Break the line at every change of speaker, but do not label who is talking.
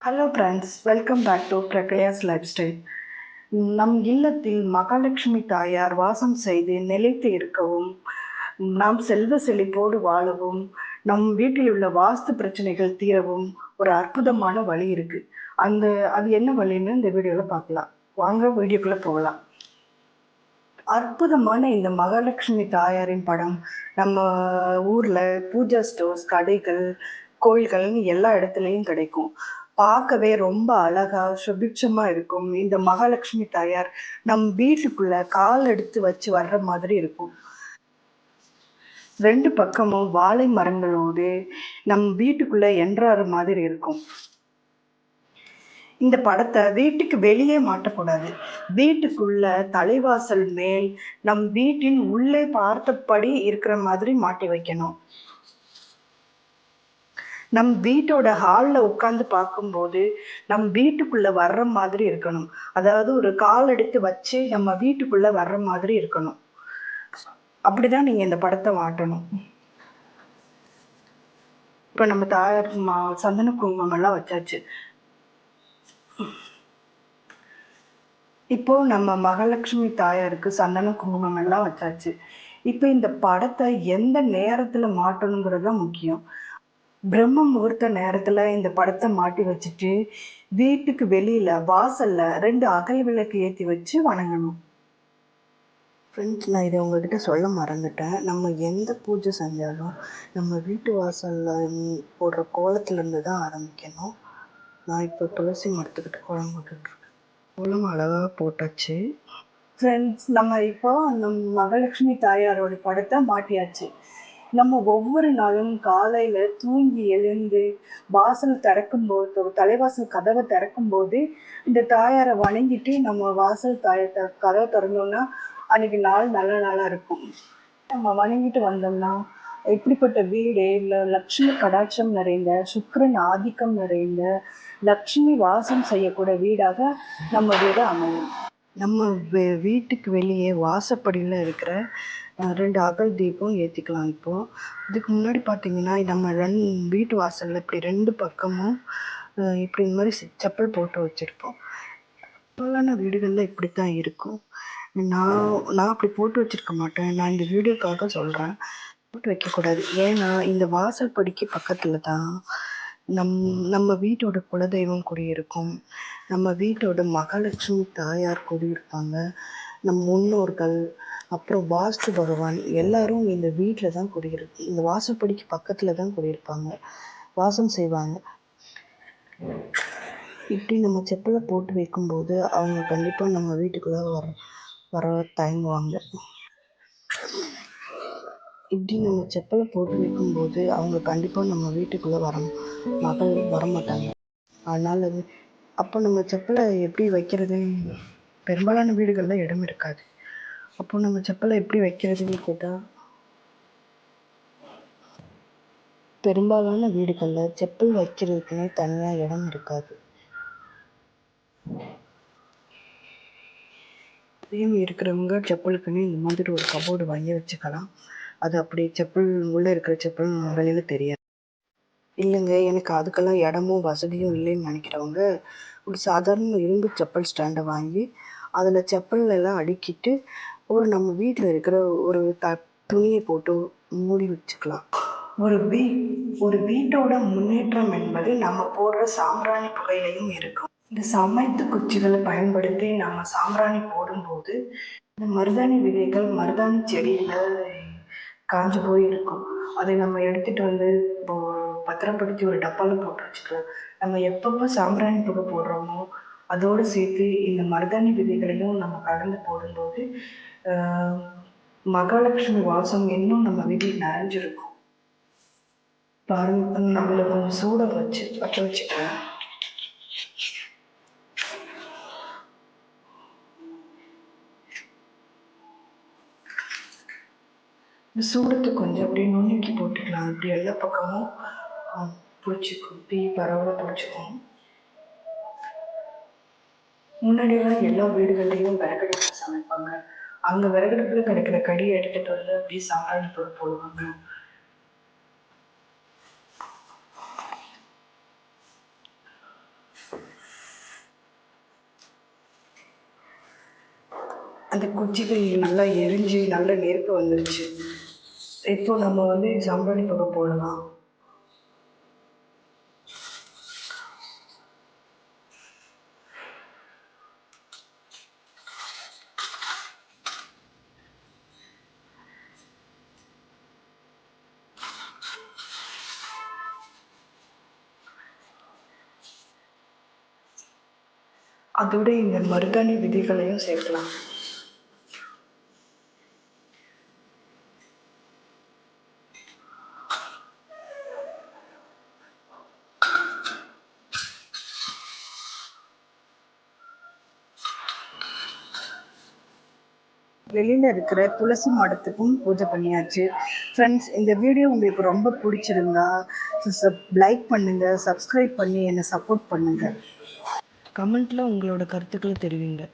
Hello friends, welcome back to Prakriya's life style. நம் இல்லத்தில் மகாலட்சுமி தாயார் வாசம் செய்து நிலைத்து இருக்கவும், நாம் செல்வ செழிப்போடு வாழவும், நம் வீட்டில் உள்ள வாஸ்து பிரச்சனைகள் தீரவும் ஒரு அற்புதமான வழி இருக்கு. அது என்ன வழின்னு இந்த வீடியோவில் பார்க்கலாம். வாங்க வீடியோக்குள்ளே போகலாம். அற்புதமான இந்த மகாலட்சுமி தாயாரின் படம் நம்ம ஊர்ல பூஜா ஸ்டோர்ஸ், கடைகள், கோயில்கள்னு எல்லா இடத்துலையும் கிடைக்கும். பார்க்கவே ரொம்ப அழகா சுபிட்சமா இருக்கும். இந்த மகாலட்சுமி தாயார் நம் வீட்டுக்குள்ள கால் எடுத்து வச்சு வர்ற மாதிரி இருக்கும். ரெண்டு பக்கமும் வாழை மரங்களோடு நம் வீட்டுக்குள்ள என்றாறு மாதிரி இருக்கும். இந்த படத்தை வீட்டுக்கு வெளியே மாட்டக்கூடாது. வீட்டுக்குள்ள தலைவாசல் மேல் நம் வீட்டின் உள்ளே பார்த்தபடி இருக்கிற மாதிரி மாட்டி வைக்கணும். நம் வீட்டோட ஹாலில் உட்காந்து பார்க்கும்போது நம் வீட்டுக்குள்ள வர்ற மாதிரி இருக்கணும். அதாவது ஒரு கால் எடுத்து வச்சு நம்ம வீட்டுக்குள்ள வர்ற மாதிரி இருக்கணும். அப்படிதான் நீங்க இந்த படத்தை மாட்டணும். இப்ப நம்ம தாயார் சந்தன குங்குமம் எல்லாம் வச்சாச்சு. இப்போ நம்ம மகாலட்சுமி தாயாருக்கு சந்தன குங்குமம் எல்லாம் வச்சாச்சு. இப்போ இந்த படத்தை எந்த நேரத்துல மாட்டணுங்கிறது தான் முக்கியம். பிரம்ம முகூர்த்த நேரத்துல இந்த படத்தை மாட்டி வச்சுட்டு வீட்டுக்கு வெளியில வாசல்ல 2 அகல் விளக்கு ஏற்றி வச்சு வணங்கணும். ஃப்ரெண்ட்ஸ், நான் இதை உங்ககிட்ட சொல்ல மறந்துட்டேன். நம்ம எந்த பூஜை செஞ்சாலும் நம்ம வீட்டு வாசலில் போடுற கோலத்துலேருந்து தான் ஆரம்பிக்கணும். நான் இப்போ துளசி மரத்துக்கிட்ட கோலம் போட்டுட்ருக்கேன். கோலம் அழகாக போட்டாச்சு. ஃப்ரெண்ட்ஸ், நம்ம இப்போ நம் மகாலட்சுமி தாயாரோட படத்தை மாட்டியாச்சு. நம்ம ஒவ்வொரு நாளும் காலையில் தூங்கி எழுந்து வாசல் திறக்கும்போது, தலைவாசல் கதவை திறக்கும்போது இந்த தாயாரை வணங்கிட்டு நம்ம வாசல் கதவை திறந்தோம்னா அன்னைக்கு நாள் நல்ல நாளாக இருக்கும். நம்ம வணங்கிட்டு வந்தோம்னா இப்படிப்பட்ட வீடு இல்லை லக்ஷ்மி கடாட்சம் நிறைந்த, சுக்கிரன் ஆதிக்கம் நிறைந்த, லக்ஷ்மி வாசம் செய்யக்கூடிய வீடாக நம்ம வீடு அமையும். நம்ம வீட்டுக்கு வெளியே வாசப்படியில் இருக்கிற 2 அகல் தீபம் ஏற்றிக்கலாம். இப்போது இதுக்கு முன்னாடி பார்த்தீங்கன்னா நம்ம வீட்டு வாசலில் இப்படி 2 பக்கமும் இப்படி இந்த மாதிரி செப்பல் போட்டு வச்சுருப்போம். பெரும்பாலான வீடுகளில் இப்படித்தான் இருக்கும். நான் அப்படி போட்டு வச்சிருக்க மாட்டேன். நான் இந்த வீடியோக்காக சொல்கிறேன், போட்டு வைக்கக்கூடாது. ஏன்னா இந்த வாசல் படிக்கு பக்கத்தில் தான் நம்ம வீட்டோட குலதெய்வம் குடியிருக்கும். நம்ம வீட்டோட மகாலட்சுமி தாயார் குடியிருப்பாங்க. நம் முன்னோர்கள், அப்புறம் வாஸ்து பகவான் எல்லாரும் இந்த வீட்டில் தான் இந்த வாசப்படிக்கு பக்கத்தில் தான் குடியிருப்பாங்க, வாசம் செய்வாங்க. இப்படி நம்ம செப்பலை போட்டு வைக்கும்போது அவங்க கண்டிப்பாக நம்ம வீட்டுக்குள்ளே வர தயங்குவாங்க. இப்படி நம்ம செப்பலை போட்டு வைக்கும்போது அவங்க கண்டிப்பாக நம்ம வீட்டுக்குள்ளே வரமாட்டாங்க. அதனால் அப்போ நம்ம செப்பலை எப்படி வைக்கிறது? பெரும்பாலான வீடுகளில் இடம் இருக்காது. அப்போ நம்ம செப்பலை எப்படி வைக்கிறதுன்னு கேட்டால், பெரும்பாலான வீடுகளில் செப்பல் வைக்கிறதுக்குன்னே தனியாக இடம் இருக்காது. அதையும் இருக்கிறவங்க செப்பலுக்குன்னு இந்த மாதிரி ஒரு கபோர்டு வாங்கி வச்சுக்கலாம். அது அப்படி செப்பல் உள்ளே இருக்கிற செப்பல் வெளியில் தெரியாது. இல்லைங்க, எனக்கு அதுக்கெல்லாம் இடமும் வசதியும் இல்லைன்னு நினைக்கிறவங்க ஒரு சாதாரண இரும்பு செப்பல் ஸ்டாண்டை வாங்கி அதில் செப்பல் எல்லாம் அடுக்கிட்டு நம்ம வீட்டில் இருக்கிற ஒரு துணியை போட்டு மூடி வச்சுக்கலாம். ஒரு வீட்டோட முன்னேற்றம் என்பது நம்ம போடுற சாம்பிராணி புகையிலையும் இருக்கும். இந்த சமைத்து குச்சிகளை பயன்படுத்தி நம்ம சாம்பிராணி போடும்போது இந்த மருதாணி விதைகள், மருதாணி செடிகள் காஞ்சு போயிருக்கும். அதை நம்ம எடுத்துட்டு வந்து பத்திரப்படுத்தி ஒரு டப்பாவில் போட்டு வச்சுக்கலாம். நம்ம எப்பப்போ சாம்பிராணி புகை போடுறோமோ அதோடு சேர்த்து இந்த மருதாணி விதைகளையும் நம்ம கலந்து போடும்போது மகாலட்சுமி வாசம் இன்னும் நம்ம வீட்டில் நிறைஞ்சிருக்கும். பாருங்க, நம்மளை கொஞ்சம் சூட பற்ற வச்சுக்கிறேன். இந்த சூடத்தை கொஞ்சம் அப்படியே நுண்ணுக்கி போட்டுக்கலாம். அப்படி எல்லா பக்கமும் பிடிச்சிக்கும், தீ பரவலாக பிடிச்சிக்கும். முன்னாடியெல்லாம் எல்லா வீடுகள்லையும் விறகடுப்பில் சமைப்பாங்க. அங்கே விறகடுப்பில் கிடைக்கிற கடியை எடுத்துகிட்டு வந்து அப்படியே சாம்பிராணி போடுவாங்க. அந்த குச்சிகள் நல்லா எரிஞ்சு நல்ல நெருப்பு வந்துருச்சு. இப்போ நம்ம சாம்பிராணி புகை போடலாம். அதோட இந்த மருதாணி விதைகளையும் சேர்க்கலாம். வெளியில் இருக்கிற துளசி மாடத்துக்கும் பூஜை பண்ணியாச்சு. ஃப்ரெண்ட்ஸ், இந்த வீடியோ உங்களுக்கு ரொம்ப பிடிச்சிருந்தா லைக் பண்ணுங்கள், சப்ஸ்கிரைப் பண்ணி என்னை சப்போர்ட் பண்ணுங்கள். கமெண்ட்டில் உங்களோட கருத்துக்களை தெரிவிங்க.